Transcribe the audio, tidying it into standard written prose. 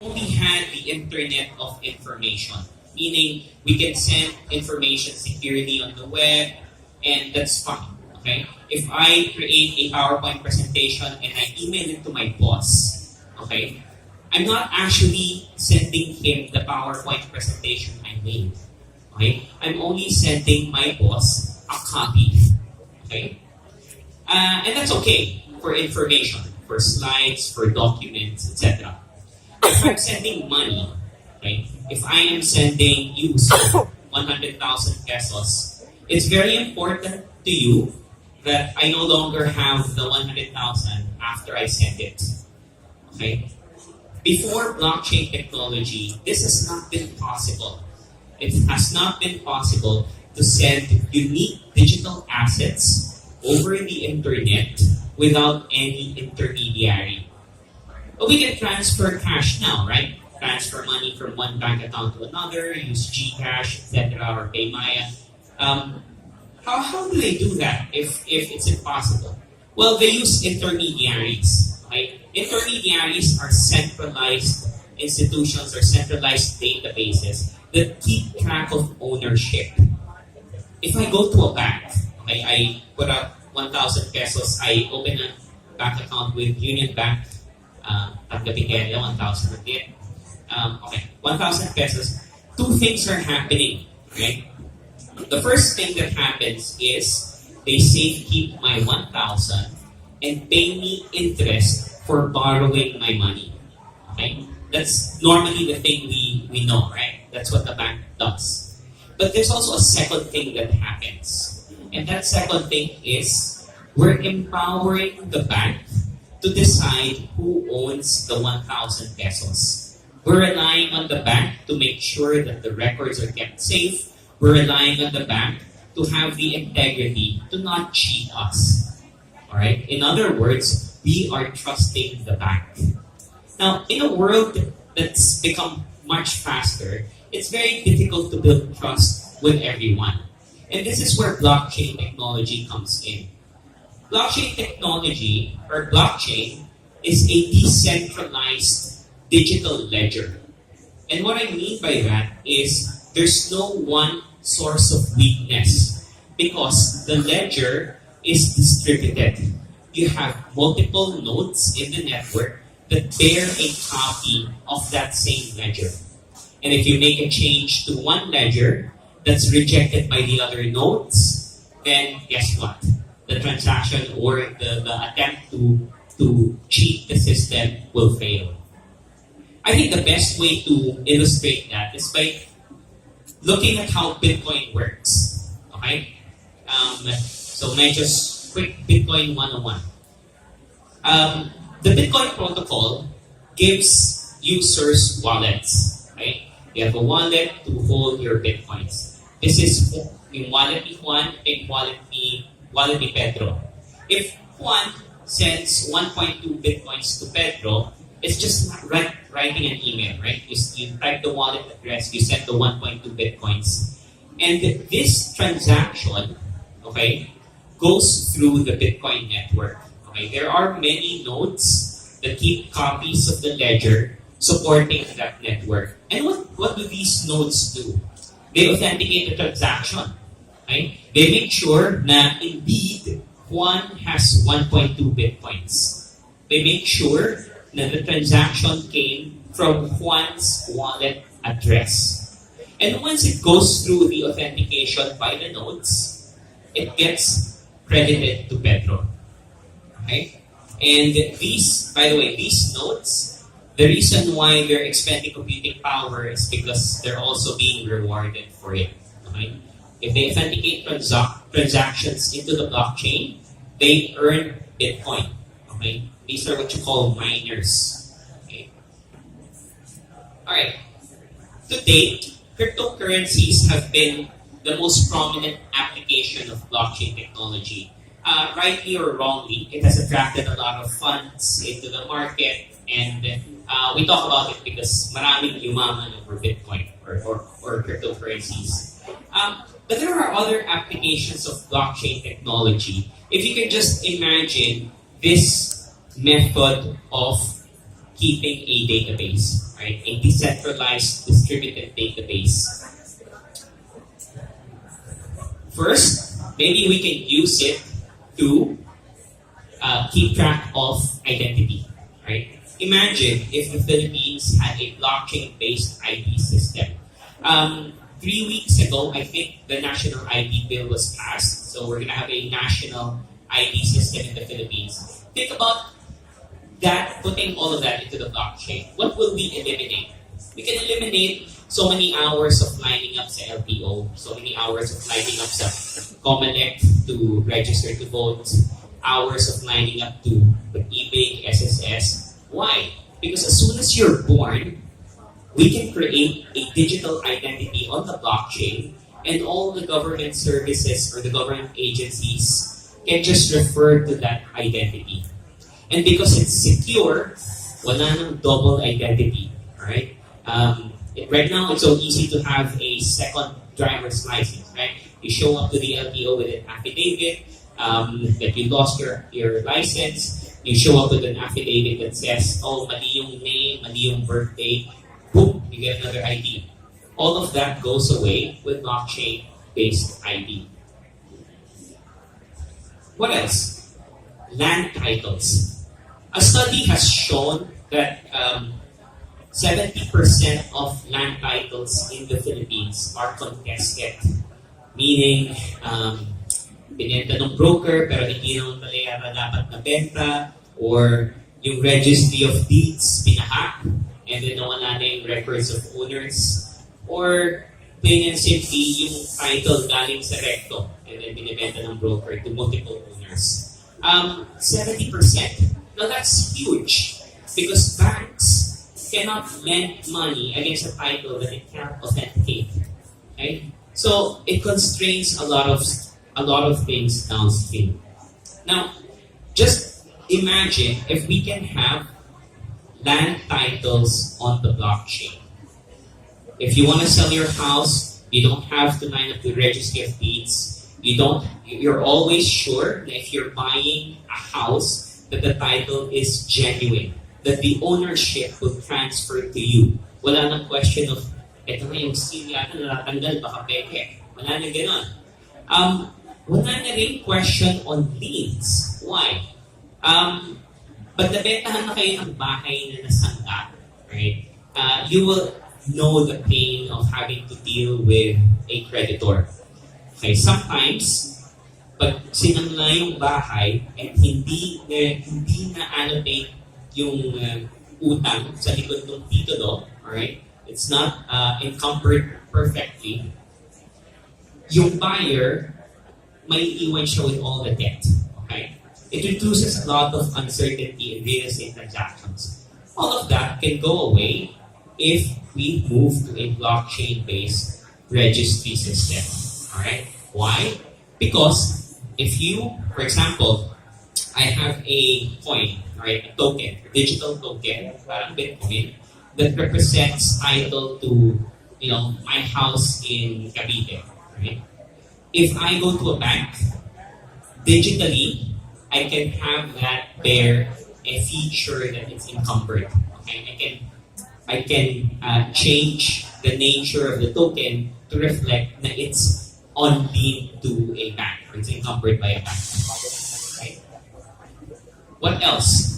only had the internet of information, meaning we can send information securely on the web, and that's fine. Okay? If I create a PowerPoint presentation and I email it to my boss, okay, I'm not actually sending him the PowerPoint presentation I made. Okay? I'm only sending my boss a copy. Okay? And that's okay for information, for slides, for documents, etc. If I'm sending money, right? If I am sending you 100,000 pesos, it's very important to you that I no longer have the 100,000 after I send it. Okay? Before blockchain technology, this has not been possible. It has not been possible to send unique digital assets over the internet without any intermediary. But we can transfer cash now, right? Transfer money from one bank account to another, use GCash, etc., or PayMaya. How do they do that if it's impossible? Well, they use intermediaries. Right? Intermediaries are centralized institutions or centralized databases that keep track of ownership. If I go to a bank, okay, I put up 1,000 pesos, I open a bank account with Union Bank, tanggapin kaya 1,000 again. Okay, 1,000 pesos. Two things are happening, right? The first thing that happens is they keep my 1,000 and pay me interest for borrowing my money. Okay? That's normally the thing we know, right? That's what the bank does. But there's also a second thing that happens. And that second thing is we're empowering the bank to decide who owns the 1,000 pesos. We're relying on the bank to make sure that the records are kept safe. We're relying on the bank to have the integrity to not cheat us. All right? In other words, we are trusting the bank. Now, in a world that's become much faster, it's very difficult to build trust with everyone. And this is where blockchain technology comes in. Blockchain technology, or blockchain, is a decentralized digital ledger. And what I mean by that is there's no one source of weakness because the ledger is distributed. You have multiple nodes in the network that bear a copy of that same ledger. And if you make a change to one ledger that's rejected by the other nodes, then guess what? The transaction or the attempt to cheat the system will fail. I think the best way to illustrate that is by looking at how Bitcoin works. Okay? So just quick Bitcoin 101. The Bitcoin protocol gives users wallets. Right? You have a wallet to hold your Bitcoins. This is yung wallet ni Juan and wallet ni Pedro. If Juan sends 1.2 Bitcoins to Pedro, it's just writing an email, right? You type the wallet address, you send the 1.2 Bitcoins. And this transaction, okay, goes through the Bitcoin network. Okay? There are many nodes that keep copies of the ledger supporting that network. And what do these nodes do? They authenticate the transaction. Right? They make sure that indeed Juan has 1.2 Bitcoins. They make sure that the transaction came from Juan's wallet address. And once it goes through the authentication by the nodes, it gets credited to Pedro. Okay? And these, by the way, these nodes, the reason why they're expending computing power is because they're also being rewarded for it. Okay? If they authenticate transactions into the blockchain, they earn Bitcoin. Okay? These are what you call miners. Okay? Alright. To date, cryptocurrencies have been the most prominent application of blockchain technology. Rightly or wrongly, it has attracted a lot of funds into the market, and we talk about it because maraming yumaman over Bitcoin or cryptocurrencies. But there are other applications of blockchain technology. If you can just imagine this method of keeping a database, right? decentralized distributed database? First, maybe we can use it to keep track of identity, right? Imagine if the Philippines had a blockchain-based ID system. 3 weeks ago, I think the national ID bill was passed, so we're gonna have a national ID system in the Philippines. Think about that, putting all of that into the blockchain. What will we eliminate? We can eliminate so many hours of lining up sa LTO, so many hours of lining up sa COMELEC to register to vote, hours of lining up to eBay, SSS. Why? Because as soon as you're born, we can create a digital identity on the blockchain, and all the government services or the government agencies can just refer to that identity. And because it's secure, wala nang double identity. Alright? Right now, it's so easy to have a second driver's license, right? You show up to the LTO with an affidavit that you lost your license. You show up with an affidavit that says, oh, mali yung name, mali yung birthday. Boom, you get another ID. All of that goes away with blockchain-based ID. What else? Land titles. A study has shown that 70% of land titles in the Philippines are contested. Meaning, binenta ng broker pero hindi naman pala yata dapat nabenta, or yung registry of deeds pinahack and then nawala na yung records of owners, or plain and simply yung title galing sa recto and then binibenta ng broker to multiple owners. 70%. Now that's huge because banks cannot lend money against a title that it can't authenticate. Okay? So it constrains a lot of things downstream. Now, just imagine if we can have land titles on the blockchain. If you want to sell your house, you don't have to line up the registry of deeds. You're always sure that if you're buying a house, that the title is genuine, that the ownership will transfer to you. Wala nang question of, eto na yung seal yata natatanggal, baka peke. Wala na ganon. Wala na rin question on liens. Why? But nabentahan na kayo ng bahay na nasangka, right? You will know the pain of having to deal with a creditor. Okay, sometimes, pag sinangla yung bahay and hindi na allocate yung utang sa likod ng titulo, alright? It's not encumbered perfectly. Yung buyer may iwan siya with all the debt. Okay? It reduces a lot of uncertainty in real estate transactions. All of that can go away if we move to a blockchain-based registry system. Alright? Why? Because if you, for example, I have a coin, right, a token, a digital token, parang Bitcoin, that represents title to, my house in Cavite, right? If I go to a bank, digitally, I can have that bear a feature that it's encumbered. Okay, I can change the nature of the token to reflect that it's on lien to a bank, or it's encumbered by a bank. Right? What else?